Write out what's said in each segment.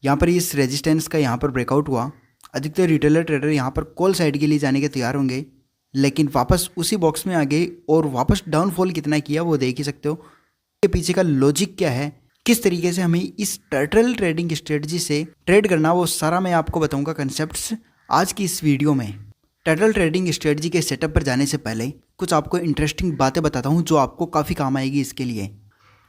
यहाँ पर इस रेजिस्टेंस का यहाँ पर ब्रेकआउट हुआ। अधिकतर रिटेलर ट्रेडर यहाँ पर कॉल साइड के लिए जाने के तैयार होंगे, लेकिन वापस उसी बॉक्स में आ गए और वापस डाउनफॉल कितना किया वो देख ही सकते हो। के पीछे का लॉजिक क्या है, किस तरीके से हमें इस टर्टल ट्रेडिंग स्ट्रेटजी से ट्रेड करना, वो सारा मैं आपको बताऊंगा कंसेप्ट्स आज की इस वीडियो में। टर्टल ट्रेडिंग स्ट्रेटजी के सेटअप पर जाने से पहले कुछ आपको इंटरेस्टिंग बातें बताता हूं जो आपको काफ़ी काम आएगी इसके लिए।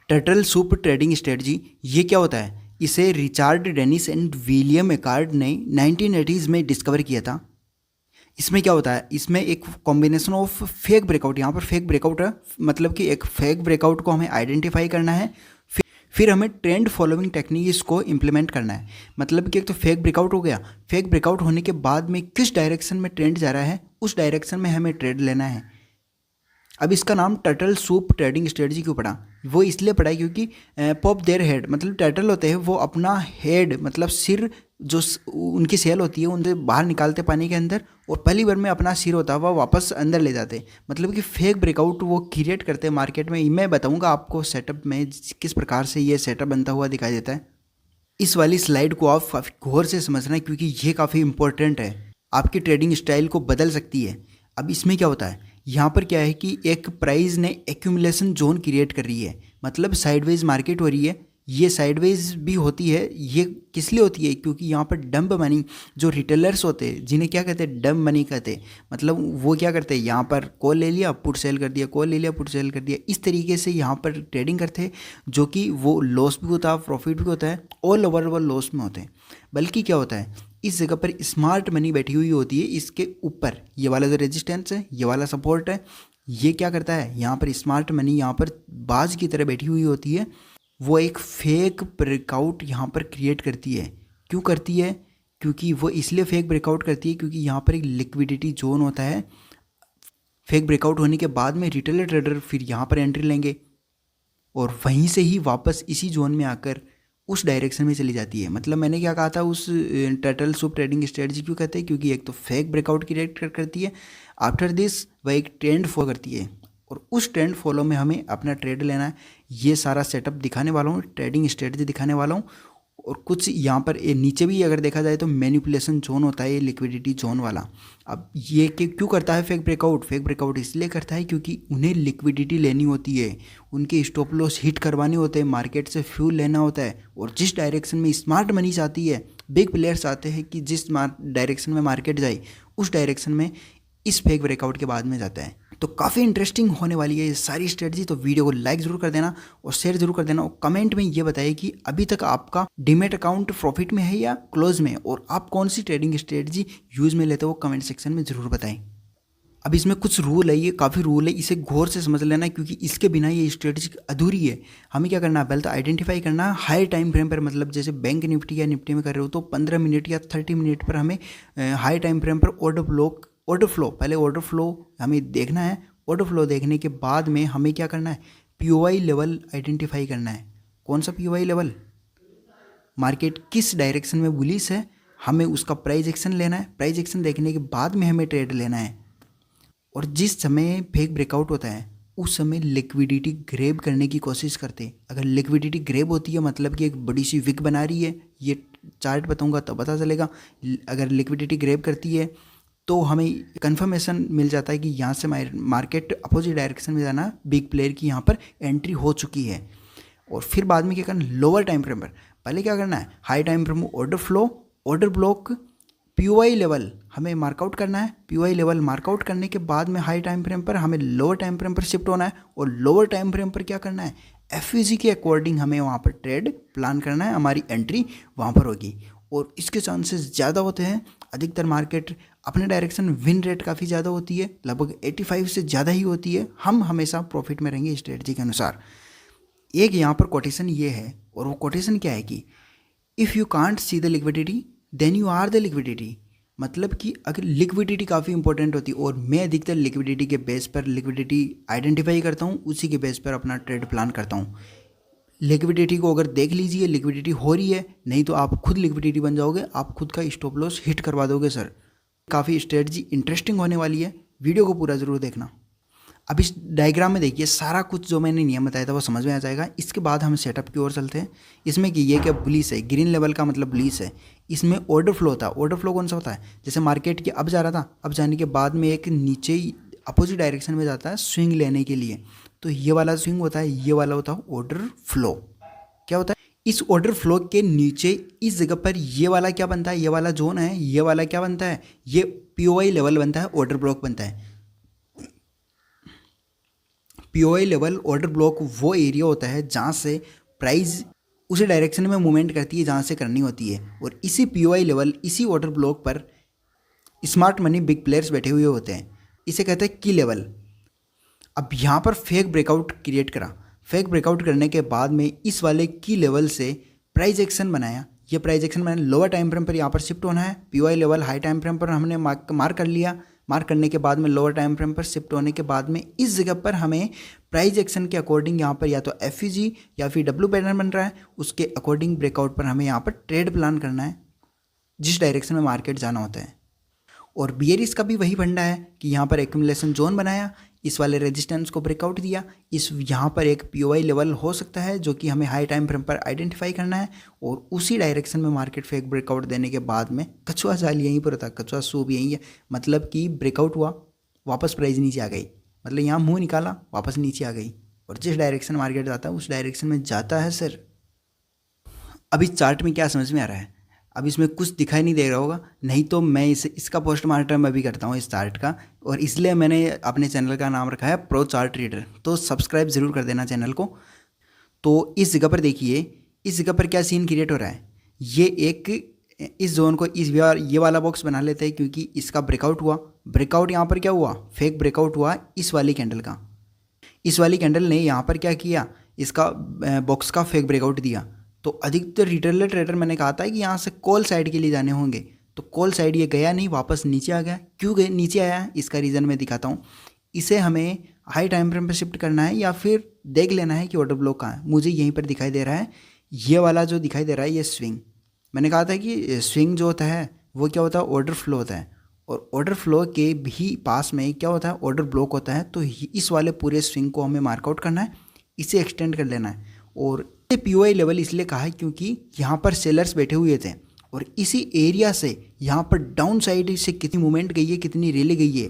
टर्टल सूप ट्रेडिंग स्ट्रेटजी ये क्या होता है, इसे रिचार्ड डेनिस एंड विलियम एकार्ड ने 1980s में डिस्कवर किया था। इसमें क्या होता है, इसमें एक कॉम्बिनेशन ऑफ फेक ब्रेकआउट, यहाँ पर फेक ब्रेकआउट है, मतलब कि एक फेक ब्रेकआउट को हमें आइडेंटिफाई करना है, फिर हमें ट्रेंड फॉलोइंग टेक्निक इसको इम्प्लीमेंट करना है। मतलब कि एक तो फेक ब्रेकआउट हो गया, फेक ब्रेकआउट होने के बाद में किस डायरेक्शन में ट्रेंड जा रहा है उस डायरेक्शन में हमें ट्रेड लेना है। अब इसका नाम टर्टल सूप ट्रेडिंग स्ट्रेटजी क्यों पड़ा, वो इसलिए पड़ा क्योंकि पॉप देयर हेड, मतलब टर्टल होते हैं वो अपना हेड मतलब सिर जो उनकी सेल होती है उनसे बाहर निकालते पानी के अंदर, और पहली बार में अपना सिर होता है वह वापस अंदर ले जाते। मतलब कि फेक ब्रेकआउट वो क्रिएट करते हैं मार्केट में। मैं बताऊंगा आपको सेटअप में किस प्रकार से ये सेटअप बनता हुआ दिखाई देता है। इस वाली स्लाइड को आप काफ़ी गौर से समझना है क्योंकि ये काफ़ी इंपॉर्टेंट है, आपकी ट्रेडिंग स्टाइल को बदल सकती है। अब इसमें क्या होता है, यहाँ पर क्या है कि एक प्राइस ने एक्यूमुलेशन जोन क्रिएट कर रही है, मतलब साइडवेज मार्केट हो रही है। ये साइडवेज भी होती है, ये किस लिए होती है, क्योंकि यहाँ पर डंप मनी जो रिटेलर्स होते हैं जिन्हें क्या कहते हैं, डंप मनी कहते हैं। मतलब वो क्या करते हैं, यहाँ पर कॉल ले लिया पुट सेल कर दिया, कॉल ले लिया पुट सेल कर दिया, इस तरीके से यहाँ पर ट्रेडिंग करते हैं, जो कि वो लॉस भी होता है प्रॉफिट भी होता है, ऑल ओवर वो लॉस में होते हैं। बल्कि क्या होता है, इस जगह पर स्मार्ट मनी बैठी हुई होती है, इसके ऊपर ये वाला जो रेजिस्टेंस है, ये वाला सपोर्ट है, ये क्या करता है, यहाँ पर स्मार्ट मनी यहाँ पर बाज की तरह बैठी हुई होती है। वो एक फेक ब्रेकआउट यहाँ पर क्रिएट करती है। क्यों करती है, क्योंकि वो इसलिए फेक ब्रेकआउट करती है क्योंकि यहाँ पर एक लिक्विडिटी जोन होता है। फेक ब्रेकआउट होने के बाद में रिटेलर ट्रेडर फिर यहाँ पर एंट्री लेंगे और वहीं से ही वापस इसी जोन में आकर उस डायरेक्शन में चली जाती है। मतलब मैंने क्या कहा था, उस टर्टल सूप ट्रेडिंग स्ट्रेटजी क्यों कहते हैं, क्योंकि एक तो फेक ब्रेकआउट क्रिएट करती है, आफ्टर दिस वह एक ट्रेंड फॉलो करती है और उस ट्रेंड फॉलो में हमें अपना ट्रेड लेना है। ये सारा सेटअप दिखाने वाला हूँ, ट्रेडिंग स्ट्रेटजी दिखाने वाला हूँ। और कुछ यहाँ पर नीचे भी अगर देखा जाए तो मैनिपुलेशन जोन होता है, ये लिक्विडिटी जोन वाला। अब ये क्यों करता है फेक ब्रेकआउट, फेक ब्रेकआउट इसलिए करता है क्योंकि उन्हें लिक्विडिटी लेनी होती है, उनके स्टॉप लॉस हिट करवाने होते हैं, मार्केट से फ्यूल लेना होता है। और जिस डायरेक्शन में स्मार्ट मनी चाहती है, बिग प्लेयर्स आते हैं कि जिस डायरेक्शन में मार्केट जाए उस डायरेक्शन में इस फेक ब्रेकआउट के बाद में जाता है। तो काफ़ी इंटरेस्टिंग होने वाली है ये सारी स्ट्रेटजी। तो वीडियो को लाइक ज़रूर कर देना और शेयर ज़रूर कर देना और कमेंट में ये बताइए कि अभी तक आपका डीमैट अकाउंट प्रॉफिट में है या क्लोज में, और आप कौन सी ट्रेडिंग स्ट्रेटजी यूज़ में लेते हो कमेंट सेक्शन में ज़रूर बताएं। अब इसमें कुछ रूल है, ये काफ़ी रूल है, इसे गौर से समझ लेना क्योंकि इसके बिना ये स्ट्रेटजी अधूरी है। हमें क्या करना है, पहले तो आइडेंटिफाई करना है हाई टाइम फ्रेम पर, मतलब जैसे बैंक निफ्टी या निफ्टी में कर रहे हो तो 15 मिनट या 30 मिनट पर हमें हाई टाइम फ्रेम पर ऑर्डर फ्लो पहले ऑर्डर फ्लो हमें देखना है। ऑर्डर फ्लो देखने के बाद में हमें क्या करना है, पीओआई लेवल आइडेंटिफाई करना है। कौन सा पीओआई लेवल, मार्केट किस डायरेक्शन में बुलिश है, हमें उसका प्राइस एक्शन लेना है। प्राइस एक्शन देखने के बाद में हमें ट्रेड लेना है। और जिस समय फेक ब्रेकआउट होता है उस समय लिक्विडिटी ग्रेब करने की कोशिश करते हैं। अगर लिक्विडिटी ग्रेब होती है मतलब कि एक बड़ी सी विक बना रही है, ये चार्ट बताऊंगा तो पता चलेगा। अगर लिक्विडिटी ग्रेब करती है तो हमें कंफर्मेशन मिल जाता है कि यहाँ से मार्केट अपोजिट डायरेक्शन में जाना, बिग प्लेयर की यहाँ पर एंट्री हो चुकी है। और फिर बाद में क्या करना, लोअर टाइम फ्रेम पर पहले क्या करना है, high time frame order flow, order block, POI level हमें मार्कआउट करना है। पीओआई लेवल मार्कआउट करने के बाद में हाई टाइम फ्रेम पर हमें लोअर टाइम फ्रेम पर शिफ्ट होना है और लोअर टाइम फ्रेम पर क्या करना है, एफईजी के अकॉर्डिंग हमें वहाँ पर ट्रेड प्लान करना है, हमारी एंट्री वहाँ पर होगी। और इसके चांसेस ज़्यादा होते हैं, अधिकतर मार्केट अपने डायरेक्शन विन रेट काफ़ी ज़्यादा होती है, लगभग 85 से ज़्यादा ही होती है। हम हमेशा प्रॉफिट में रहेंगे स्ट्रेटजी के अनुसार। एक यहाँ पर कोटेशन ये है, और वो कोटेशन क्या है कि if you can't see the liquidity then you are the liquidity. मतलब कि अगर लिक्विडिटी काफ़ी इंपॉर्टेंट होती है और मैं अधिकतर लिक्विडिटी के बेस पर लिक्विडिटी आइडेंटिफाई करता हूँ, उसी के बेस पर अपना ट्रेड प्लान करता हूँ। लिक्विडिटी को अगर देख लीजिए लिक्विडिटी हो रही है, नहीं तो आप खुद लिक्विडिटी बन जाओगे, आप खुद का स्टॉप लॉस हिट करवा दोगे सर। काफ़ी स्ट्रेटजी इंटरेस्टिंग होने वाली है, वीडियो को पूरा ज़रूर देखना। अब इस डायग्राम में देखिए सारा कुछ जो मैंने नियम बताया था वो समझ में आ जाएगा। इसके बाद हम सेटअप की ओर चलते हैं। इसमें कि ये क्या बुलिश है, ग्रीन लेवल का मतलब बुलिश है। इसमें ऑर्डर फ्लो होता है। ऑर्डर फ्लो कौन सा होता है, जैसे मार्केट के अब जा रहा था, अब जाने के बाद में एक नीचे अपोजिट डायरेक्शन में जाता है स्विंग लेने के लिए, तो ये वाला स्विंग होता है, ये वाला होता है ऑर्डर फ्लो। क्या होता है, इस ऑर्डर फ्लो के नीचे इस जगह पर ये वाला क्या बनता है, ये वाला जोन है, ये वाला क्या बनता है, ये पीओआई लेवल बनता है, ऑर्डर ब्लॉक बनता है। पीओआई लेवल ऑर्डर ब्लॉक वो एरिया होता है जहाँ से प्राइस उसी डायरेक्शन में मूवमेंट करती है जहाँ से करनी होती है, और इसी पीओआई लेवल, इसी ऑर्डर ब्लॉक पर स्मार्ट मनी बिग प्लेयर्स बैठे हुए होते हैं। इसे कहते हैं की लेवल। अब यहाँ पर फेक ब्रेकआउट क्रिएट करा। फेक ब्रेकआउट करने के बाद में इस वाले की लेवल से प्राइस एक्शन बनाया। ये प्राइस एक्शन मैंने लोअर टाइम फ्रेम पर यहाँ पर शिफ्ट होना है। POI level high time frame पर हमने मार्क कर लिया। मार्क करने के बाद में लोअर टाइम फ्रेम पर शिफ्ट होने के बाद में इस जगह पर हमें प्राइस एक्शन के अकॉर्डिंग यहाँ पर या तो एफईजी या फिर डब्ल्यू पैटर्न बन रहा है, उसके अकॉर्डिंग ब्रेकआउट पर हमें यहाँ पर ट्रेड प्लान करना है जिस डायरेक्शन में मार्केट जाना होता है। और बियरिश का भी वही फंडा है कि यहाँ पर एक्यूमुलेशन जोन बनाया, इस वाले रेजिस्टेंस को ब्रेकआउट दिया, इस यहाँ पर एक पीओआई लेवल हो सकता है जो कि हमें हाई टाइम फ्रेम पर आइडेंटिफाई करना है, और उसी डायरेक्शन में मार्केट फेक ब्रेकआउट देने के बाद में कछुआ जाल यहीं पर था, कछुआ सूप यहीं है, मतलब कि ब्रेकआउट हुआ, वापस प्राइस नीचे आ गई, मतलब यहाँ मुँह निकाला वापस नीचे आ गई, और जिस डायरेक्शन मार्केट जाता है उस डायरेक्शन में जाता है सर। अब इस चार्ट में क्या समझ में आ रहा है, अब इसमें कुछ दिखाई नहीं दे रहा होगा, नहीं तो मैं इसका पोस्टमार्टम मैं भी करता हूँ इस चार्ट का, और इसलिए मैंने अपने चैनल का नाम रखा है प्रो चार्ट ट्रेडर, तो सब्सक्राइब ज़रूर कर देना चैनल को। तो इस जगह पर देखिए, इस जगह पर क्या सीन क्रिएट हो रहा है, ये एक इस जोन को इस ये वाला बॉक्स बना लेते हैं क्योंकि इसका ब्रेकआउट हुआ। ब्रेकआउट यहाँ पर क्या हुआ, फेक ब्रेकआउट हुआ इस वाली कैंडल का। इस वाली कैंडल ने यहाँ पर क्या किया, इसका बॉक्स का फेक ब्रेकआउट दिया। तो अधिकतर रिटेलर ट्रेडर मैंने कहा था कि यहाँ से कॉल साइड के लिए जाने होंगे, तो कॉल साइड ये गया नहीं, वापस नीचे आ गया। क्यों गए नीचे आया, इसका रीज़न मैं दिखाता हूँ। इसे हमें हाई टाइम फ्रेम पर शिफ्ट करना है या फिर देख लेना है कि ऑर्डर ब्लॉक कहाँ है। मुझे यहीं पर दिखाई दे रहा है, ये वाला जो दिखाई दे रहा है ये स्विंग। मैंने कहा था कि स्विंग जो होता है वो क्या होता है, ऑर्डर फ्लो होता है, और ऑर्डर फ्लो के भी पास में क्या होता है, ऑर्डर ब्लॉक होता है। तो इस वाले पूरे स्विंग को हमें मार्कआउट करना है, इसे एक्सटेंड कर लेना है। और पीओआई लेवल इसलिए कहा है क्योंकि यहाँ पर सेलर्स बैठे हुए थे, और इसी एरिया से यहाँ पर डाउन साइड से कितनी मूवमेंट गई है, कितनी रैली गई है,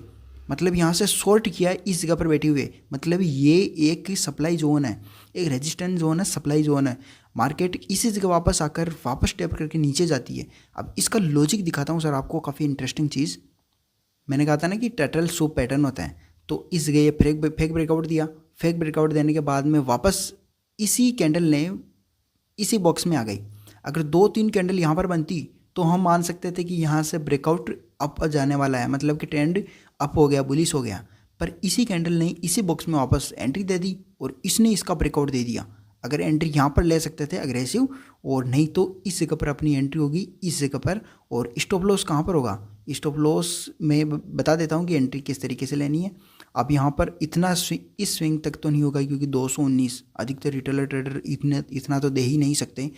मतलब यहाँ से शॉर्ट किया है इस जगह पर बैठे हुए, मतलब ये एक सप्लाई जोन है, एक रेजिस्टेंस जोन है, सप्लाई जोन है। मार्केट इसी जगह वापस आकर वापस टैप करके नीचे जाती है। अब इसका लॉजिक दिखाता हूँ सर आपको, काफ़ी इंटरेस्टिंग चीज़। मैंने कहा था ना कि टर्टल सूप पैटर्न होता है, तो इस जगह ये फेक ब्रेकआउट दिया। फेक ब्रेकआउट देने के बाद में वापस इसी कैंडल ने इसी बॉक्स में आ गई। अगर 2-3 कैंडल यहाँ पर बनती तो हम मान सकते थे कि यहाँ से ब्रेकआउट अप जाने वाला है, मतलब कि ट्रेंड अप हो गया, बुलिश हो गया। पर इसी कैंडल ने इसी बॉक्स में वापस एंट्री दे दी और इसने इसका ब्रेकआउट दे दिया। अगर एंट्री यहाँ पर ले सकते थे अग्रेसिव, और नहीं तो इस जगह पर अपनी एंट्री होगी इस जगह पर। और स्टॉप लॉस कहाँ पर होगा, स्टॉप लॉस मैं बता देता हूँ कि एंट्री किस तरीके से लेनी है। अब यहाँ पर इतना इस स्विंग तक तो नहीं होगा क्योंकि 219 अधिकतर रिटेलर ट्रेडर इतना तो दे ही नहीं सकते।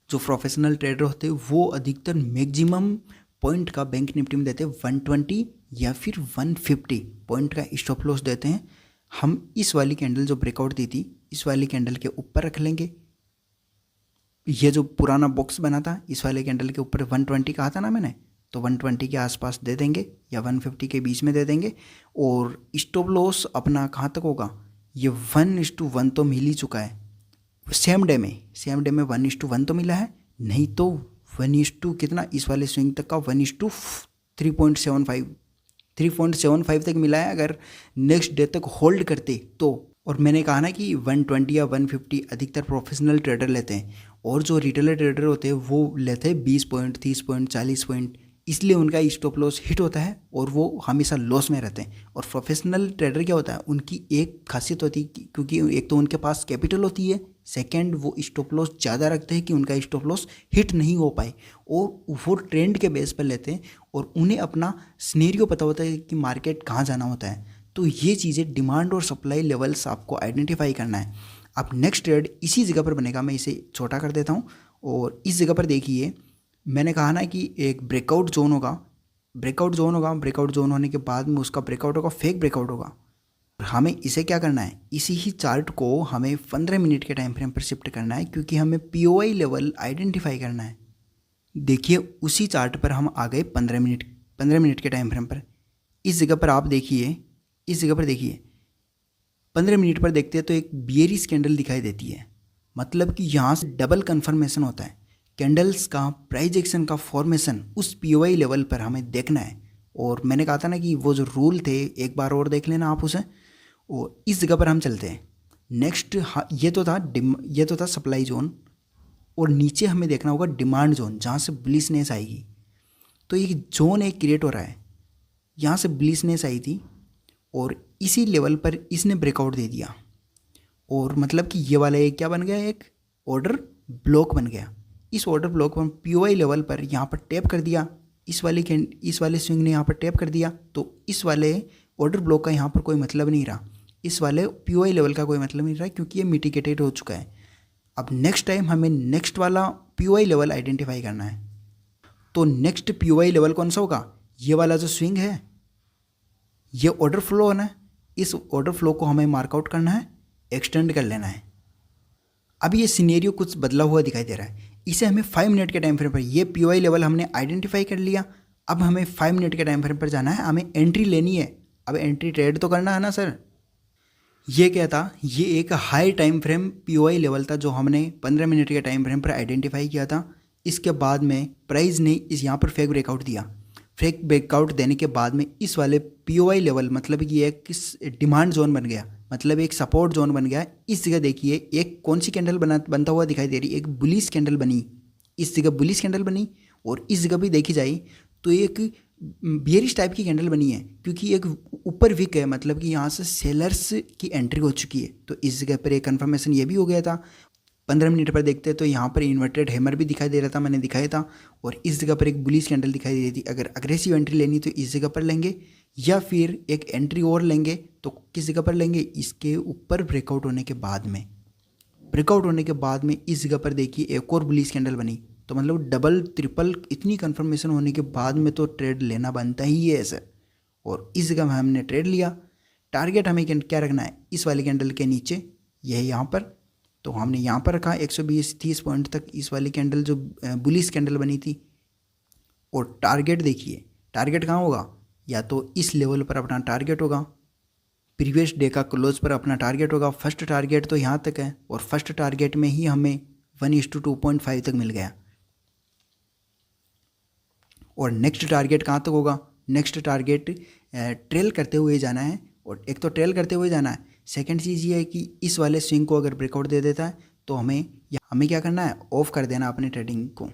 जो प्रोफेशनल ट्रेडर होते हैं वो अधिकतर मैक्सिमम पॉइंट का बैंक निफ्टी में देते हैं 120 या फिर 150 पॉइंट का स्टॉप लॉस देते हैं। हम इस वाली कैंडल जो ब्रेकआउट दी थी इस वाली कैंडल के ऊपर रख लेंगे। ये जो पुराना बॉक्स बना था इस वाले कैंडल के ऊपर 120 कहा था ना मैंने, तो 120 के आसपास दे देंगे या 150 के बीच में दे देंगे। और स्टॉप लॉस अपना कहाँ तक होगा, ये 1:1 तो मिल ही चुका है सेम डे में 1:1 तो मिला है, नहीं तो 1: कितना इस वाले स्विंग तक का 1:3.75 तक मिला है अगर नेक्स्ट डे तक होल्ड करते तो। और मैंने कहा ना कि 120 या 150 अधिकतर प्रोफेशनल ट्रेडर लेते हैं, और जो रिटेलर ट्रेडर होते हैं वो लेते हैं 20 पॉइंट, 30 पॉइंट, 40 पॉइंट, इसलिए उनका स्टॉप लॉस हिट होता है और वो हमेशा लॉस में रहते हैं। और प्रोफेशनल ट्रेडर क्या होता है, उनकी एक खासियत होती है क्योंकि एक तो उनके पास कैपिटल होती है, सेकंड वो स्टॉप लॉस ज़्यादा रखते हैं कि उनका स्टॉप लॉस हिट नहीं हो पाए, और वो ट्रेंड के बेस पर लेते हैं और उन्हें अपना सिनेरियो पता होता है कि मार्केट कहाँ जाना होता है। तो ये चीज़ें डिमांड और सप्लाई लेवल्स आपको आइडेंटिफाई करना है। अब नेक्स्ट ट्रेड इसी जगह पर बनेगा, मैं इसे छोटा कर देता हूँ। और इस जगह पर देखिए मैंने कहा ना कि एक ब्रेकआउट जोन होगा, ब्रेकआउट जोन होने के बाद में उसका ब्रेकआउट होगा, फेक ब्रेकआउट होगा। हमें इसे क्या करना है, इसी ही चार्ट को हमें 15 मिनट के टाइम फ्रेम पर शिफ्ट करना है, क्योंकि हमें पीओआई लेवल आइडेंटिफाई करना है। देखिए उसी चार्ट पर हम आ गए 15 मिनट के टाइम फ्रेम पर। इस जगह पर आप देखिए, इस जगह पर देखिए 15 मिनट पर देखते हैं तो एक बियरिश कैंडल दिखाई देती है, मतलब कि यहाँ से डबल कन्फर्मेशन होता है। कैंडल्स का प्राइस एक्शन का फॉर्मेशन उस पीओआई लेवल पर हमें देखना है। और मैंने कहा था ना कि वो जो रूल थे एक बार और देख लेना आप उसे। और इस जगह पर हम चलते हैं नेक्स्ट। ये तो था सप्लाई जोन, और नीचे हमें देखना होगा डिमांड जोन, जहाँ से बुलिशनेस आएगी। तो ये जोन एक क्रिएट हो रहा है, यहाँ से बुलिशनेस आई थी और इसी लेवल पर इसने ब्रेकआउट दे दिया, और मतलब कि ये वाला एक क्या बन गया, एक ऑर्डर ब्लॉक बन गया। इस ऑर्डर ब्लॉक पर पीओआई लेवल पर यहाँ पर टैप कर दिया, इस वाले स्विंग ने यहाँ पर टैप कर दिया, तो इस वाले ऑर्डर ब्लॉक का यहाँ पर कोई मतलब नहीं रहा, इस वाले पीओआई लेवल का कोई मतलब नहीं रहा, क्योंकि ये मिटिगेटेड हो चुका है। अब नेक्स्ट टाइम हमें नेक्स्ट वाला पीओआई लेवल आइडेंटिफाई करना है। तो नेक्स्ट पीओआई लेवल कौन सा होगा, ये वाला जो स्विंग है, ये ऑर्डर फ्लो होना है। इस ऑर्डर फ्लो को हमें मार्कआउट करना है, एक्सटेंड कर लेना है। अब ये सिनेरियो कुछ बदला हुआ दिखाई दे रहा है। इसे हमें 5 मिनट के टाइम फ्रेम पर, ये पीओआई लेवल हमने आइडेंटिफाई कर लिया। अब हमें 5 मिनट के टाइम फ्रेम पर जाना है, हमें एंट्री लेनी है। अब एंट्री ट्रेड तो करना है ना सर। ये क्या था, ये एक high time frame POI level था जो हमने 15 मिनट के टाइम फ्रेम पर आइडेंटिफाई किया था। इसके बाद में प्राइस ने इस यहाँ पर फेक ब्रेकआउट दिया। फेक ब्रेकआउट देने के बाद में इस वाले पीओआई लेवल, मतलब कि एक डिमांड जोन बन गया, मतलब एक सपोर्ट जोन बन गया। इस जगह देखिए एक कौन सी कैंडल बनता हुआ दिखाई दे रही है, एक बुलिश कैंडल बनी, इस जगह बुलिश कैंडल बनी। और इस जगह भी देखी जाए तो एक बियरिश टाइप की कैंडल बनी है, क्योंकि एक ऊपर विक है, मतलब कि यहाँ से सेलर्स की एंट्री हो चुकी है। तो इस जगह पर एक कन्फर्मेशन ये भी हो गया था। 15 मिनट पर देखते हैं तो यहाँ पर इन्वर्टेड हैमर भी दिखाई दे रहा था, मैंने दिखाया था। और इस जगह पर एक बुलिश कैंडल दिखाई दे रही थी। अगर अग्रेसिव एंट्री लेनी तो इस जगह पर लेंगे, या फिर एक एंट्री और लेंगे तो किस जगह पर लेंगे, इसके ऊपर ब्रेकआउट होने के बाद में। ब्रेकआउट होने के बाद में इस जगह पर देखिए एक और बुलिश कैंडल बनी, तो मतलब डबल ट्रिपल इतनी कन्फर्मेशन होने के बाद में तो ट्रेड लेना बनता ही है सर। और इस जगह में हमने ट्रेड लिया। टारगेट हमें क्या रखना है, इस वाली कैंडल के नीचे, यह यहाँ पर। तो हमने यहाँ पर रखा 120-30 पॉइंट तक इस वाली कैंडल जो बुलिश कैंडल बनी थी। और टारगेट देखिए, टारगेट कहाँ होगा, या तो इस लेवल पर अपना टारगेट होगा, प्रीवियस डे का क्लोज पर अपना टारगेट होगा। फर्स्ट टारगेट तो यहाँ तक है, और फर्स्ट टारगेट में ही हमें 1:2.5 तक मिल गया। और नेक्स्ट टारगेट कहाँ तक होगा, नेक्स्ट टारगेट ट्रेल करते हुए जाना है। और एक तो ट्रेल करते हुए जाना है, सेकंड चीज़ ये है कि इस वाले स्विंग को अगर ब्रेकआउट दे देता है तो हमें क्या करना है, ऑफ कर देना अपने ट्रेडिंग को।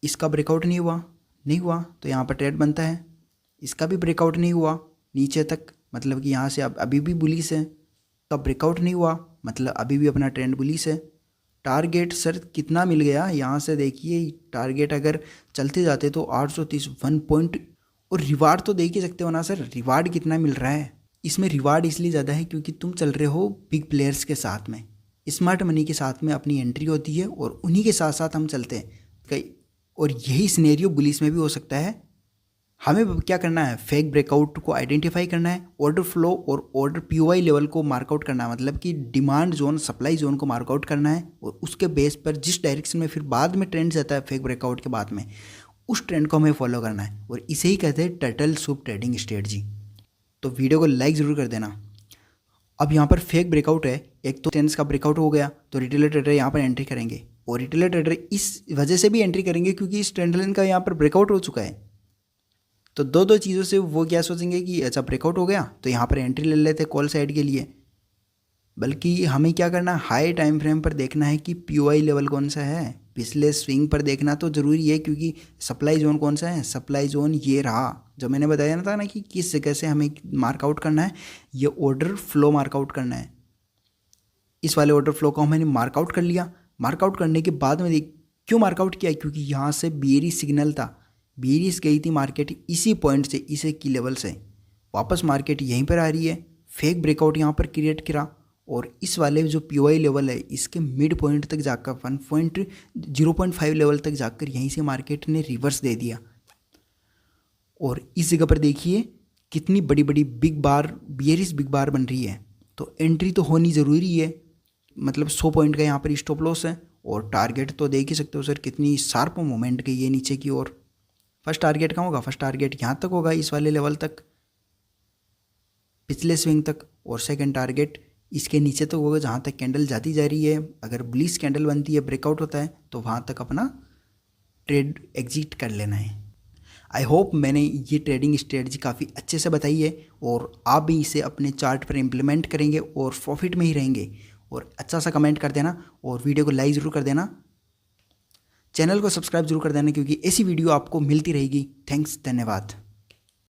इसका ब्रेकआउट नहीं हुआ तो यहाँ पर ट्रेड बनता है। इसका भी ब्रेकआउट नहीं हुआ नीचे तक, मतलब कि यहाँ से अब अभी भी बुलिश है। का ब्रेकआउट नहीं हुआ, मतलब अभी भी अपना ट्रेंड बुलिश है। टारगेट सर कितना मिल गया, यहाँ से देखिए टारगेट अगर चलते जाते तो 830 1 पॉइंट। और रिवार्ड तो देख ही सकते हो ना सर, रिवार्ड कितना मिल रहा है। इसमें रिवार्ड इसलिए ज़्यादा है क्योंकि तुम चल रहे हो बिग प्लेयर्स के साथ में, स्मार्ट मनी के साथ में अपनी एंट्री होती है, और उन्हीं के साथ साथ हम चलते हैं। और यही सिनेरियो बुलिश में भी हो सकता है। हमें क्या करना है, फेक ब्रेकआउट को आइडेंटिफाई करना है, ऑर्डर फ्लो और ऑर्डर पीओआई लेवल को मार्कआउट करना है, मतलब कि डिमांड जोन सप्लाई जोन को मार्कआउट करना है। और उसके बेस पर जिस डायरेक्शन में फिर बाद में ट्रेंड जाता है फेक ब्रेकआउट के बाद में, उस ट्रेंड को हमें फॉलो करना है। और इसे ही कहते हैं टर्टल सूप ट्रेडिंग स्ट्रेटजी। तो वीडियो को लाइक ज़रूर कर देना। अब यहाँ पर फेक ब्रेकआउट है, एक तो टेंस का ब्रेकआउट हो गया तो रिटेलर ट्रेडर यहाँ पर एंट्री करेंगे। और रिटेलर ट्रेडर इस वजह से भी एंट्री करेंगे क्योंकि इस ट्रेंड लाइन का यहाँ पर ब्रेकआउट हो चुका है। तो दो चीज़ों से वो क्या सोचेंगे कि अच्छा ब्रेकआउट हो गया तो यहाँ पर एंट्री ले लेते कॉल साइड के लिए। बल्कि हमें क्या करना, हाई टाइम फ्रेम पर देखना है कि पीओआई लेवल कौन सा है। पिछले स्विंग पर देखना तो ज़रूरी है, क्योंकि सप्लाई जोन कौन सा है, सप्लाई जोन ये रहा जो मैंने बताया ना था ना कि किस जगह से हमें मार्कआउट करना है, ये ऑर्डर फ्लो मार्कआउट करना है। इस वाले ऑर्डर फ्लो को हमने मार्कआउट कर लिया। मार्कआउट करने के बाद में क्यों मार्कआउट किया, क्योंकि यहाँ से बेयरिश सिग्नल था, बेयरिश गई थी मार्केट इसी पॉइंट से, इसी की लेवल से वापस मार्केट यहीं पर आ रही है। फेक ब्रेकआउट यहाँ पर क्रिएट करा, और इस वाले जो पीओआई लेवल है इसके मिड पॉइंट तक जाकर 0.5 लेवल तक जाकर यहीं से मार्केट ने रिवर्स दे दिया। और इस जगह पर देखिए कितनी बड़ी बड़ी बिग बार, बियरिश बिग बार बन रही है, तो एंट्री तो होनी ज़रूरी है। मतलब 100 पॉइंट का यहाँ पर स्टॉप लॉस है, और टारगेट तो देख ही सकते हो सर कितनी शार्प मूवमेंट गई है नीचे की ओर। फर्स्ट टारगेट कहाँ होगा? फर्स्ट टारगेट यहाँ तक होगा, इस वाले लेवल तक, पिछले स्विंग तक, और सेकंड टारगेट इसके नीचे तक होगा जहाँ तक कैंडल जाती जा रही है। अगर बुलिश कैंडल बनती है, ब्रेकआउट होता है, तो वहाँ तक अपना ट्रेड एग्जिट कर लेना है। आई होप मैंने ये ट्रेडिंग स्ट्रेटजी काफ़ी अच्छे से बताई है, और आप भी इसे अपने चार्ट पर इम्प्लीमेंट करेंगे और प्रॉफिट में ही रहेंगे। और अच्छा सा कमेंट कर देना, और वीडियो को लाइक ज़रूर कर देना, चैनल को सब्सक्राइब जरूर कर देना, क्योंकि ऐसी वीडियो आपको मिलती रहेगी। थैंक्स, धन्यवाद।